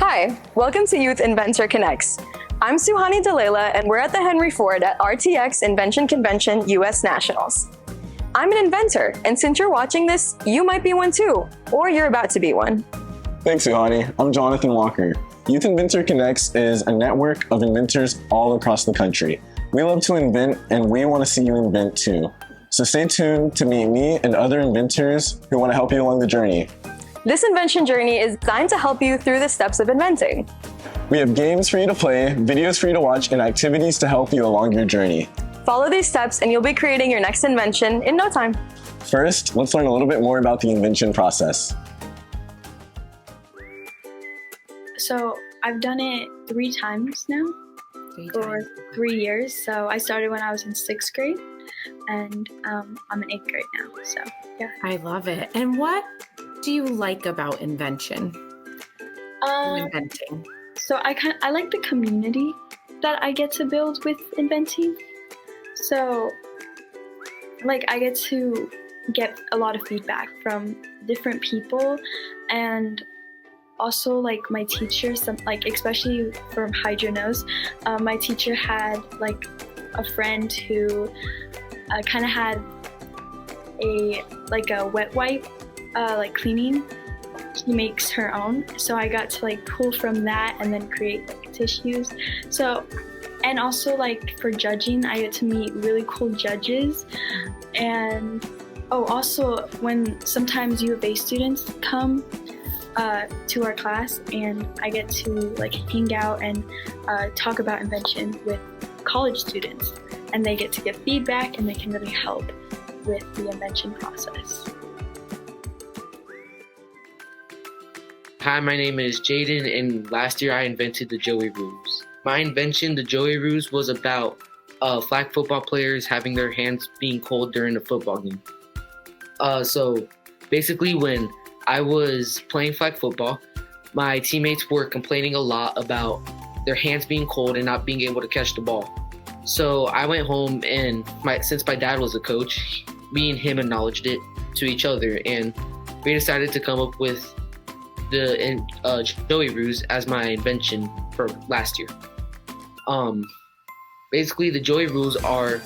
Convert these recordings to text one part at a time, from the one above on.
Hi, welcome to Youth Inventor Connects. I'm Suhani Dalela, and we're at the Henry Ford at RTX Invention Convention US Nationals. I'm an inventor, and since you're watching this, you might be one too, or you're about to be one. Thanks, Suhani. I'm Jonathan Walker. Youth Inventor Connects is a network of inventors all across the country. We love to invent, and we want to see you invent too. So stay tuned to meet me and other inventors who want to help you along the journey. This invention journey is designed to help you through the steps of inventing. We have games for you to play, videos for you to watch, and activities to help you along your journey. Follow these steps and you'll be creating your next invention in no time. First, let's learn a little bit more about the invention process. So I've done it 3 times now for 3 years. So I started when I was in 6th grade and I'm in 8th grade now. So yeah. I love it. And what do you like about invention? Inventing. So I like the community that I get to build with inventing. So like I get to get a lot of feedback from different people, and also like my teacher, especially from hydronos, my teacher had like a friend who kind of had a wet wipe cleaning. She makes her own, so I got to pull from that and then create tissues. So, and also for judging, I get to meet really cool judges. And also when sometimes U of A students come to our class, and I get to hang out and talk about invention with college students, and they get to give feedback and they can really help with the invention process. Hi, my name is Jaden, and last year I invented the Joey Ruse. My invention, the Joey Ruse, was about flag football players having their hands being cold during a football game. So basically when I was playing flag football, my teammates were complaining a lot about their hands being cold and not being able to catch the ball. So I went home, and since my dad was a coach, me and him acknowledged it to each other, and we decided to come up with the Joey Ruse as my invention for last year. Basically the Joey Ruse are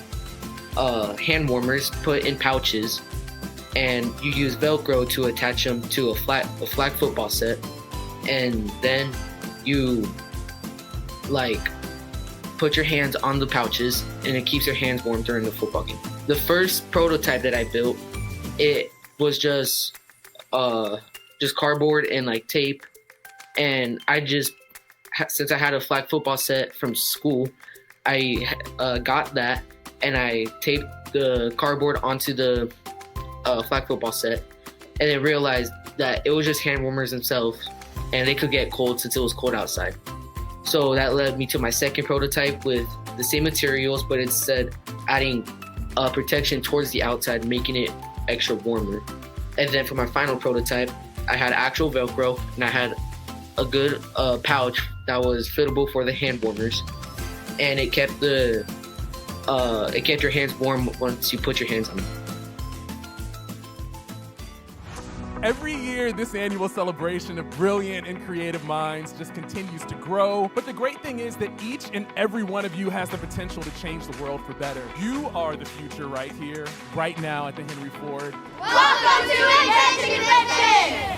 hand warmers put in pouches, and you use Velcro to attach them to a flag football set, and then you put your hands on the pouches, and it keeps your hands warm during the football game. The first prototype that I built, it was just cardboard and tape, and since I had a flag football set from school, I got that, and I taped the cardboard onto the flag football set, and then realized that it was just hand warmers themselves, and they could get cold since it was cold outside. So that led me to my second prototype with the same materials, but instead adding protection towards the outside, making it extra warmer. And then for my final prototype, I had actual Velcro, and I had a good pouch that was fittable for the hand warmers, and it kept your hands warm once you put your hands on them. Every year, this annual celebration of brilliant and creative minds just continues to grow. But the great thing is that each and every one of you has the potential to change the world for better. You are the future right here, right now at the Henry Ford. Welcome to Invention Convention!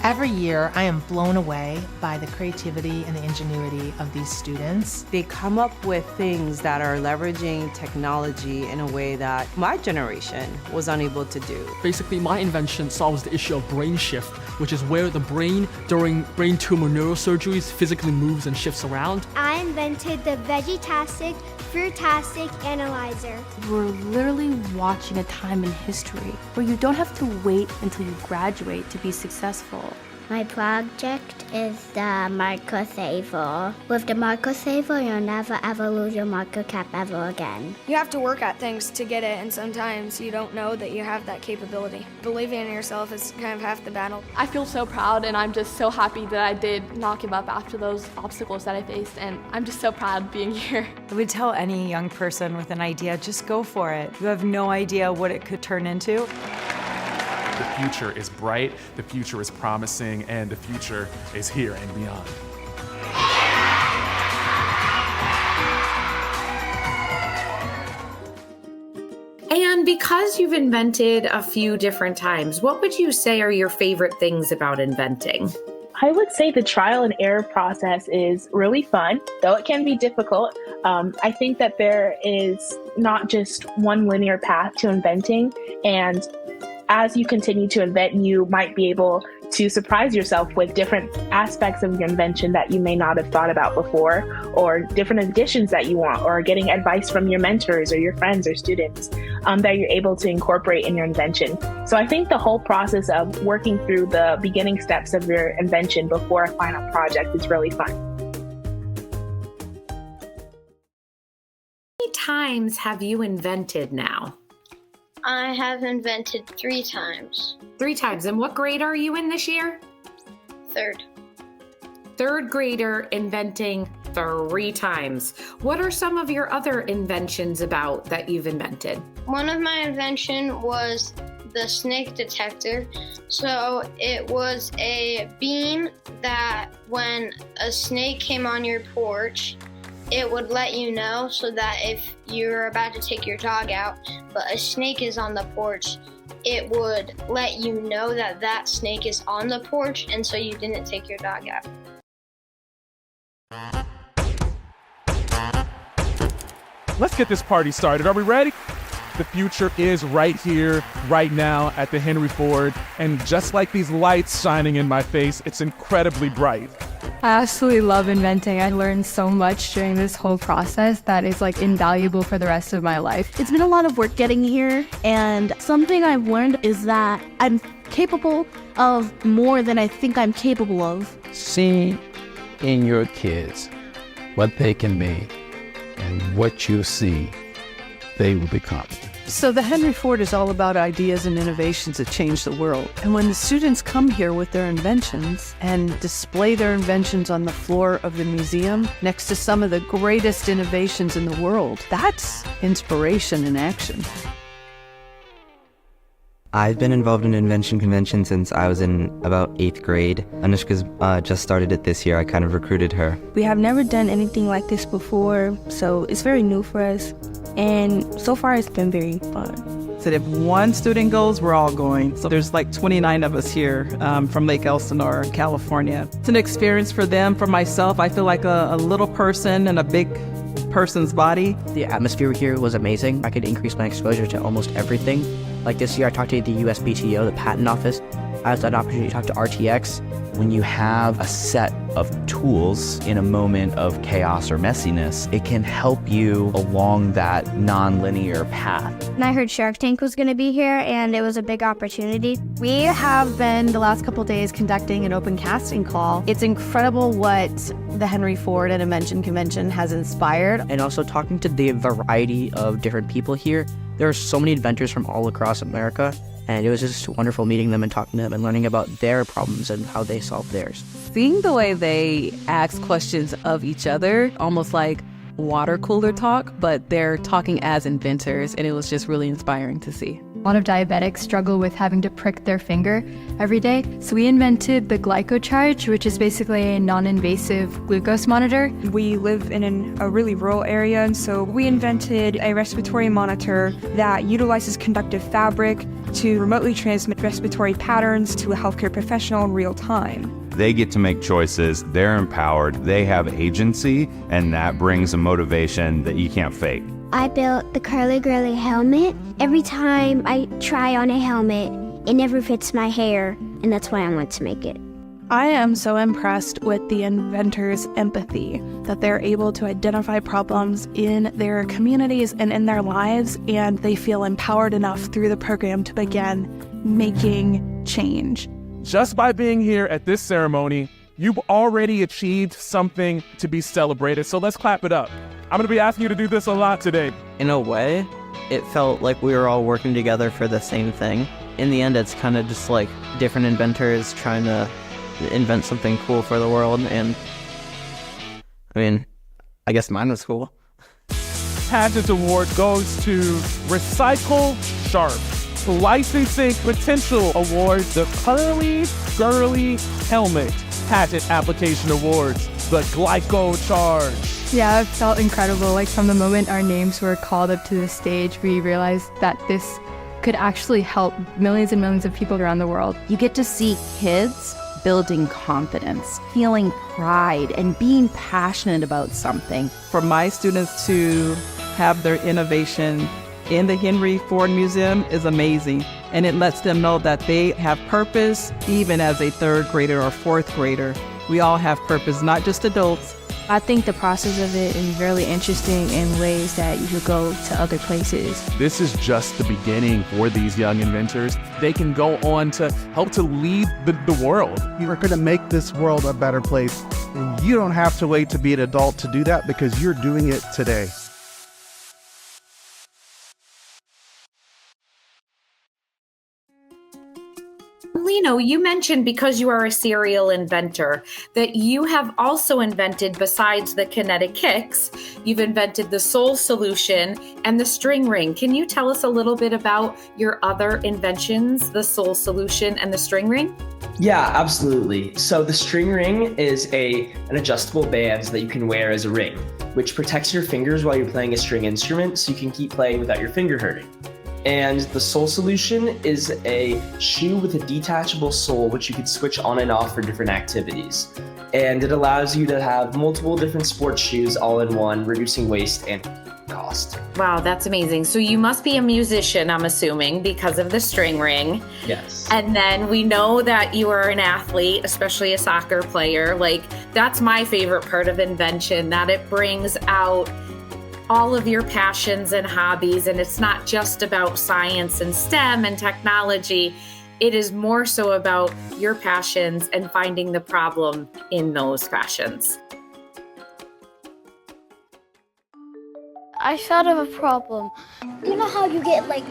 Every year, I am blown away by the creativity and the ingenuity of these students. They come up with things that are leveraging technology in a way that my generation was unable to do. Basically, my invention solves the issue of brain shift, which is where the brain during brain tumor neurosurgeries physically moves and shifts around. I invented the Vegetastic Fruitastic Analyzer. We're literally watching a time in history where you don't have to wait until you graduate to be successful. My project is the marker saver. With the marker saver, you'll never ever lose your marker cap ever again. You have to work at things to get it, and sometimes you don't know that you have that capability. Believing in yourself is kind of half the battle. I feel so proud, and I'm just so happy that I did not give up after those obstacles that I faced, and I'm just so proud of being here. I would tell any young person with an idea, just go for it. You have no idea what it could turn into. The future is bright, the future is promising, and the future is here and beyond. And because you've invented a few different times, what would you say are your favorite things about inventing? I would say the trial and error process is really fun, though it can be difficult. I think that there is not just one linear path to inventing, and as you continue to invent, you might be able to surprise yourself with different aspects of your invention that you may not have thought about before, or different additions that you want, or getting advice from your mentors or your friends or students that you're able to incorporate in your invention. So I think the whole process of working through the beginning steps of your invention before a final project is really fun. How many times have you invented now? I have invented 3 times. 3 times. And what grade are you in this year? 3rd. 3rd grader inventing 3 times. What are some of your other inventions about that you've invented? One of my invention was the snake detector. So it was a beam that when a snake came on your porch, it would let you know, so that if you're about to take your dog out, but a snake is on the porch, it would let you know that that snake is on the porch, and so you didn't take your dog out. Let's get this party started. Are we ready? The future is right here, right now at the Henry Ford, and just like these lights shining in my face, it's incredibly bright. I absolutely love inventing. I learned so much during this whole process that is like invaluable for the rest of my life. It's been a lot of work getting here, and something I've learned is that I'm capable of more than I think I'm capable of. See in your kids what they can be, and what you see, they will become. So the Henry Ford is all about ideas and innovations that change the world. And when the students come here with their inventions and display their inventions on the floor of the museum next to some of the greatest innovations in the world, that's inspiration in action. I've been involved in Invention Convention since I was in about 8th grade. Anushka's just started it this year. I kind of recruited her. We have never done anything like this before, so it's very new for us. And so far it's been very fun. So if one student goes, we're all going. So there's like 29 of us here from Lake Elsinore, California. It's an experience for them. For myself, I feel like a little person in a big person's body. The atmosphere here was amazing. I could increase my exposure to almost everything. Like this year, I talked to the USPTO, the patent office. I also had an opportunity to talk to RTX. When you have a set of tools in a moment of chaos or messiness, it can help you along that non-linear path. And I heard Shark Tank was going to be here, and it was a big opportunity. We have been the last couple days conducting an open casting call. It's incredible what the Henry Ford and Invention Convention has inspired. And also talking to the variety of different people here. There are so many inventors from all across America. And it was just wonderful meeting them and talking to them and learning about their problems and how they solve theirs. Seeing the way they ask questions of each other, almost like water cooler talk, but they're talking as inventors, and it was just really inspiring to see. A lot of diabetics struggle with having to prick their finger every day. So we invented the GlycoCharge, which is basically a non-invasive glucose monitor. We live in a really rural area, and so we invented a respiratory monitor that utilizes conductive fabric to remotely transmit respiratory patterns to a healthcare professional in real time. They get to make choices, they're empowered, they have agency, and that brings a motivation that you can't fake. I built the Curly Girly helmet. Every time I try on a helmet, it never fits my hair, and that's why I want to make it. I am so impressed with the inventors' empathy, that they're able to identify problems in their communities and in their lives, and they feel empowered enough through the program to begin making change. Just by being here at this ceremony, you've already achieved something to be celebrated, so let's clap it up. I'm going to be asking you to do this a lot today. In a way, it felt like we were all working together for the same thing. In the end, it's kind of just like different inventors trying to invent something cool for the world, and I mean, I guess mine was cool. Pageant award goes to Recycle Sharp. Licensing Potential Award, the Curly Girly Helmet Patent Application Awards, the Glyco Charge. Yeah, it felt incredible. Like from the moment our names were called up to the stage, we realized that this could actually help millions and millions of people around the world. You get to see kids building confidence, feeling pride, and being passionate about something. For my students to have their innovation in the Henry Ford Museum is amazing. And it lets them know that they have purpose even as a third grader or fourth grader. We all have purpose, not just adults. I think the process of it is really interesting in ways that you could go to other places. This is just the beginning for these young inventors. They can go on to help to lead the world. You're going to make this world a better place. And you don't have to wait to be an adult to do that because you're doing it today. Lino, you mentioned because you are a serial inventor that you have also invented, besides the kinetic kicks, you've invented the soul solution and the string ring. Can you tell us a little bit about your other inventions, the soul solution and the string ring? Yeah, absolutely. So the string ring is an adjustable band that you can wear as a ring, which protects your fingers while you're playing a string instrument so you can keep playing without your finger hurting. And the soul solution is a shoe with a detachable sole, which you can switch on and off for different activities. And it allows you to have multiple different sports shoes all in one, reducing waste and cost. Wow, that's amazing. So you must be a musician, I'm assuming, because of the string ring. Yes. And then we know that you are an athlete, especially a soccer player. Like, that's my favorite part of invention, that it brings out all of your passions and hobbies, and it's not just about science and STEM and technology. It is more so about your passions and finding the problem in those passions. I thought of a problem. You know how you get like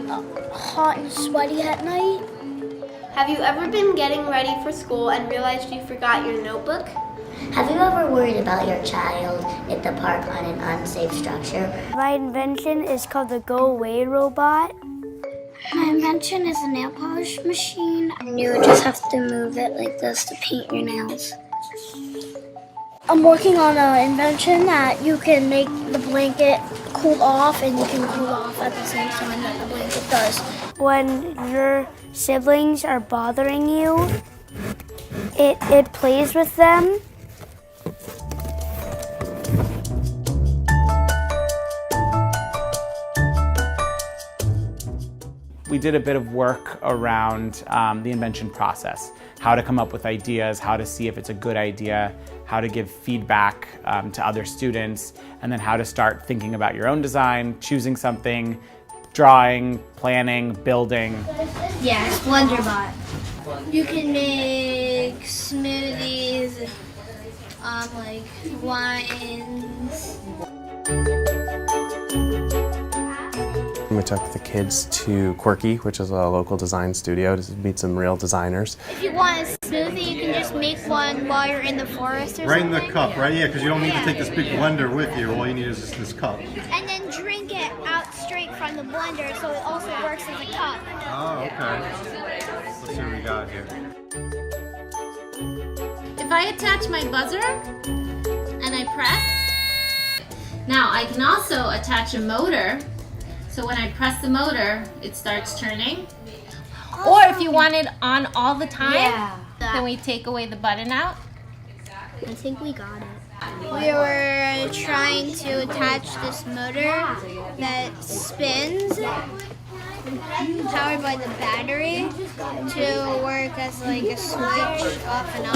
hot and sweaty at night? Have you ever been getting ready for school and realized you forgot your notebook? Have you ever worried about your child at the park on an unsafe structure? My invention is called the Go Away robot. My invention is a nail polish machine. You just have to move it like this to paint your nails. I'm working on an invention that you can make the blanket cool off and you can cool off at the same time that the blanket does. When your siblings are bothering you, it plays with them. We did a bit of work around the invention process, how to come up with ideas, how to see if it's a good idea, how to give feedback to other students, and then how to start thinking about your own design, choosing something, drawing, planning, building. Yeah, SplenderBot. You can make smoothies, like wines. We took the kids to Quirky, which is a local design studio, to meet some real designers. If you want a smoothie, you can just make one while you're in the forest or right something. in the cup, right? Yeah, because you don't need to take this big blender with you. All you need is just this cup. And then drink it out straight from the blender, so it also works as a cup. Oh, okay. Let's see what we got here. If I attach my buzzer and I press, now I can also attach a motor. So when I press the motor, it starts turning. Or if you want it on all the time, then we take away the button out. I think we got it. We were trying to attach this motor that spins, powered by the battery, to work as like a switch off and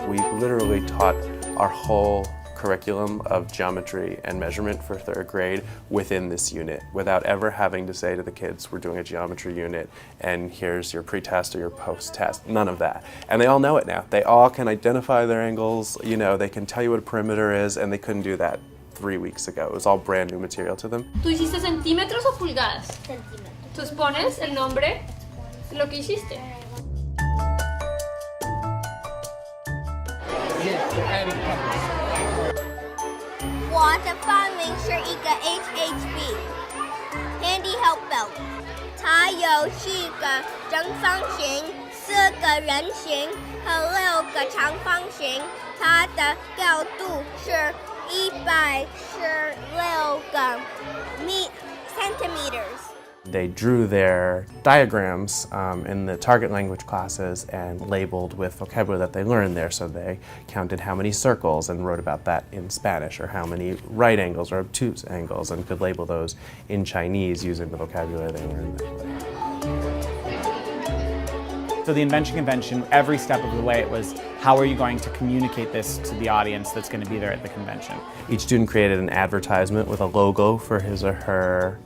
on. We literally taught our whole curriculum of geometry and measurement for third grade within this unit without ever having to say to the kids, we're doing a geometry unit and here's your pre-test or your post-test. None of that. And they all know it now. They all can identify their angles, you know, they can tell you what a perimeter is, and they couldn't do that 3 weeks ago. It was all brand new material to them. ¿Tú hiciste centímetros o pulgadas? Centímetros. Tú pones el nombre, lo que hiciste. 我的发明是一个 HHB Handy Help Belt， 它有4个正方形、4个人形和6个长方形，它的高度是116个centimeters。 They drew their diagrams in the target language classes and labeled with vocabulary that they learned there. So they counted how many circles and wrote about that in Spanish, or how many right angles or obtuse angles, and could label those in Chinese using the vocabulary they learned that way. So the invention convention, every step of the way, it was how are you going to communicate this to the audience that's going to be there at the convention? Each student created an advertisement with a logo for his or her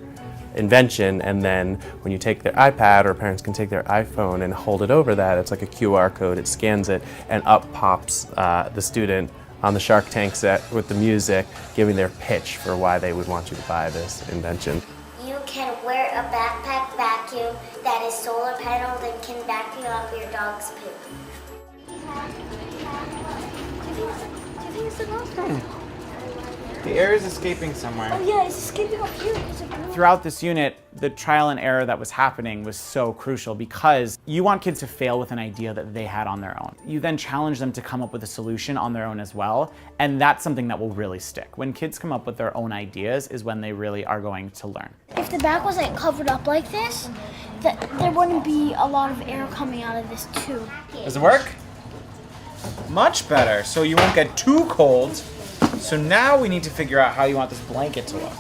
invention, and then when you take their iPad, or parents can take their iPhone and hold it over that, it's like a QR code, it scans it, and up pops the student on the Shark Tank set with the music, giving their pitch for why they would want you to buy this invention. You can wear a backpack vacuum that is solar paneled and can vacuum up your dog's poop. The air is escaping somewhere. Oh yeah, it's escaping up here. Throughout this unit, the trial and error that was happening was so crucial, because you want kids to fail with an idea that they had on their own. You then challenge them to come up with a solution on their own as well, and that's something that will really stick. When kids come up with their own ideas is when they really are going to learn. If the back was like covered up like this, there wouldn't be a lot of air coming out of this tube. Does it work? Much better. So you won't get too cold. So now we need to figure out how you want this blanket to look.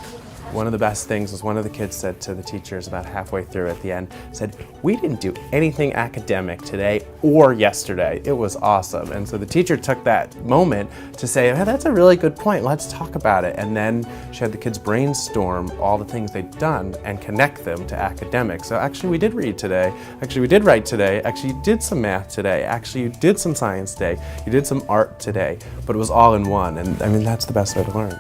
One of the best things was one of the kids said to the teachers about halfway through at the end, said, "We didn't do anything academic today or yesterday. It was awesome." And so the teacher took that moment to say, "Oh, that's a really good point. Let's talk about it." And then she had the kids brainstorm all the things they'd done and connect them to academics. So actually we did read today. Actually we did write today. Actually you did some math today. Actually you did some science today. You did some art today. But it was all in one. And I mean, that's the best way to learn.